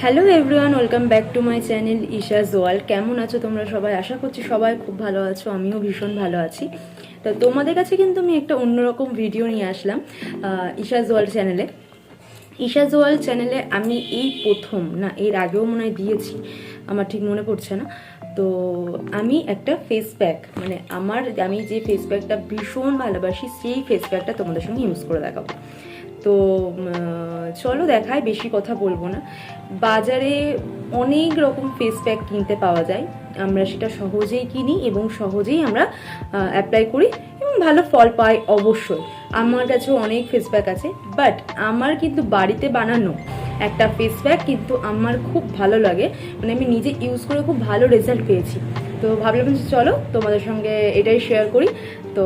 Hello everyone, welcome back to my channel Isha's world. কেমন আছো তোমরা সবাই? আশা করছি সবাই খুব ভালো আছো, আমিও ভীষণ ভালো আছি। তো তোমাদের কাছে কিন্তু আমি একটা অন্যরকম ভিডিও নিয়ে আসলাম ঈশাজ ওয়ার্ল্ড চ্যানেলে। ঈশাজ ওয়ার্ল্ড চ্যানেলে আমি এই প্রথম, না এর আগেও মনে হয় দিয়েছি, আমার ঠিক মনে পড়ছে না। তো আমি একটা ফেস প্যাক, মানে আমি যে ফেস প্যাকটা ভীষণ ভালোবাসি সেই ফেস প্যাকটা তোমাদের সঙ্গে ইউজ করে দেখাবো। তো চলো দেখাই, বেশি কথা বলবো না। বাজারে অনেক রকম ফেস প্যাক কিনতে পাওয়া যায়, আমরা সেটা সহজেই কিনি এবং সহজেই আমরা অ্যাপ্লাই করি এবং ভালো ফল পাই। অবশ্যই আমার কাছেও অনেক ফেস প্যাক আছে, বাট আমার কিন্তু বাড়িতে বানানো একটা ফেস প্যাক কিন্তু আমার খুব ভালো লাগে, মানে আমি নিজে ইউজ করে খুব ভালো রেজাল্ট পেয়েছি। তো ভাবলাম যে চলো তোমাদের সঙ্গে এটাই শেয়ার করি। তো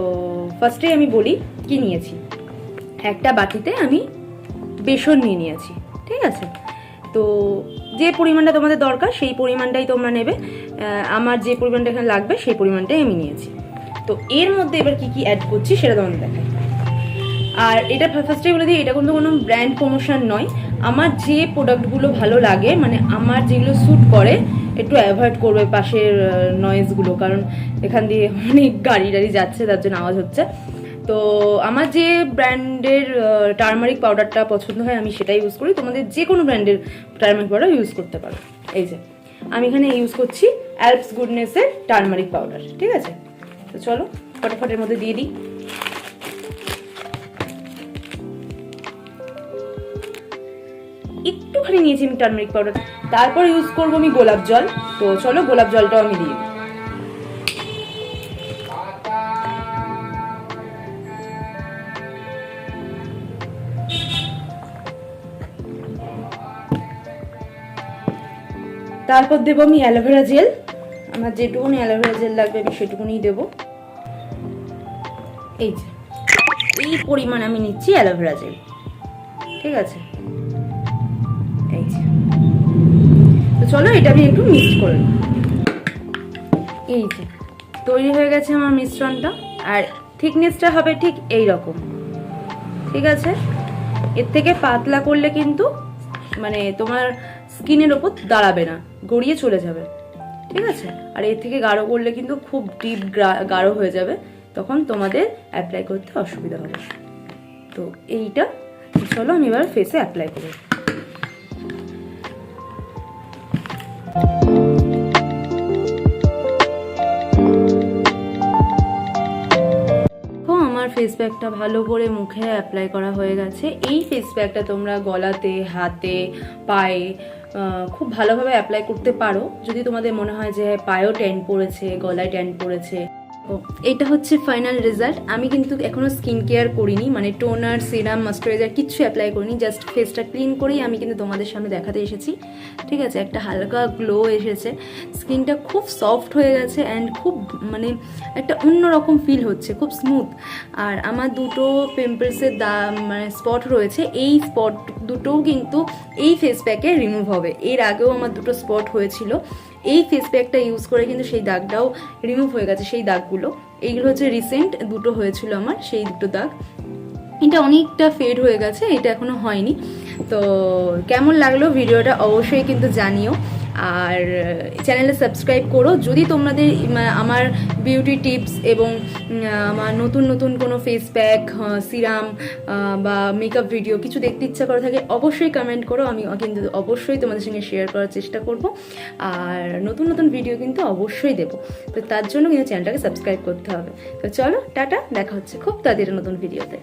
ফার্স্টেই আমি বলি কি নিয়েছি। একটা বাটিতে আমি বেসন নিয়ে নিয়েছি, ঠিক আছে? তো যে পরিমাণটা তোমাদের দরকার সেই পরিমাণটাই তোমরা নেবে। আমার যে পরিমাণটা এখানে লাগবে সেই পরিমাণটাই আমি নিয়েছি। তো এর মধ্যে এবার কি কি অ্যাড করছি সেটা তোমাদের দেখাই। আর এটা ফার্স্টেই বলে দিই, এটা কিন্তু কোনো ব্র্যান্ড প্রমোশন নয়। আমার যে প্রোডাক্টগুলো ভালো লাগে, মানে আমার যেগুলো স্যুট করে, একটু অ্যাভয়েড করবে পাশের নয়েজগুলো, কারণ এখান দিয়ে অনেক গাড়ি টাড়ি যাচ্ছে, তার জন্য আওয়াজ হচ্ছে। তো আমার যে ব্র্যান্ডের টার্মারিক পাউডারটা পছন্দ হয় আমি সেটাই ইউজ করি। তোমাদের যে কোনো ব্র্যান্ডের টার্মারিক পাউডার ইউজ করতে পারো। এই যে আমি এখানে ইউজ করছি অ্যালপস গুডনেসের টার্মারিক পাউডার, ঠিক আছে? তো চলো ফটাফটের মধ্যে দিয়ে দিই। একটুখানি নিয়েছি আমি টার্মারিক পাউডার, তারপর ইউজ করবো আমি গোলাপ জল। তো চলো গোলাপ জলটাও আমি দিই। তারপর দেবো আমি অ্যালোভেরা জেল। আমার যেটুকুনি অ্যালোভেরা জেল লাগবে আমি সেটুকুনি দেবো। এই যে এই পরিমাণ আমি নিচ্ছি অ্যালোভেরা জেল, ঠিক আছে? এই যে, তো চলো এটা আমি একটু মিক্স করে নিই। এই যে তৈরি হয়ে গেছে আমার মিশ্রণটা, আর থিকনেসটা হবে ঠিক এই রকম, ঠিক আছে? এর থেকে পাতলা করলে কিন্তু মানে তোমার স্কিনের ওপর দাঁড়াবে না, গড়িয়ে চলে যাবে, ঠিক আছে? আর এর থেকে গাঢ় করলে কিন্তু খুব ডিপ গাঢ় হয়ে যাবে, তখন তোমাদের অ্যাপ্লাই করতে অসুবিধা হবে। তো এইটা চলো আমি এবার ফেসে অ্যাপ্লাই করব। আমার ফেস প্যাকটা ভালো করে মুখে অ্যাপ্লাই করা হয়ে গেছে। এই ফেস প্যাকটা তোমরা গলাতে, হাতে, পায়ে খুব ভালোভাবে অ্যাপ্লাই করতে পারো। যদি তোমাদের মনে হয় যে পায়েও ট্যান পড়েছে, গলায় ট্যান পড়েছে। এটা হচ্ছে ফাইনাল রেজাল্ট। আমি কিন্তু এখনো স্কিন কেয়ার করিনি, মানে টোনার, সিরাম, ময়েশ্চারাইজার কিচ্ছু অ্যাপ্লাই করিনি। জাস্ট ফেসটা ক্লিন করেই আমি কিন্তু তোমাদের সামনে দেখাতে এসেছি, ঠিক আছে? একটা হালকা গ্লো এসেছে, স্কিনটা খুব সফট হয়ে গেছে অ্যান্ড খুব মানে একটা অন্যরকম ফিল হচ্ছে, খুব স্মুথ। আর আমার দুটো পিম্পলসের মানে স্পট রয়েছে, এই স্পট দুটোও কিন্তু এই ফেস প্যাকে রিমুভ হবে। এর আগেও আমার দুটো স্পট হয়েছিল, এই ফেস প্যাকটা ইউজ করে কিন্তু সেই দাগটাও রিমুভ হয়ে গেছে। সেই দাগগুলো, এইগুলো হচ্ছে রিসেন্ট দুটো হয়েছিল আমার, সেই দুটো দাগ। এটা অনেকটা ফেড হয়ে গেছে, এটা এখনো হয়নি। তো কেমন লাগলো ভিডিওটা অবশ্যই কিন্তু জানিও, আর চ্যানেলে সাবস্ক্রাইব করো যদি তোমাদের আমার বিউটি টিপস এবং আমার নতুন নতুন কোনো ফেস প্যাক, সিরাম বা মেকআপ ভিডিও কিছু দেখতে ইচ্ছা করে থাকে, অবশ্যই কমেন্ট করো। আমি কিন্তু অবশ্যই তোমাদের সঙ্গে শেয়ার করার চেষ্টা করব, আর নতুন নতুন ভিডিও কিন্তু অবশ্যই দেবো। তো তার জন্য কিন্তু চ্যানেলটাকে সাবস্ক্রাইব করতে হবে। তো চলো টাটা, দেখা হচ্ছে খুব তাড়াতাড়ি নতুন ভিডিওতে।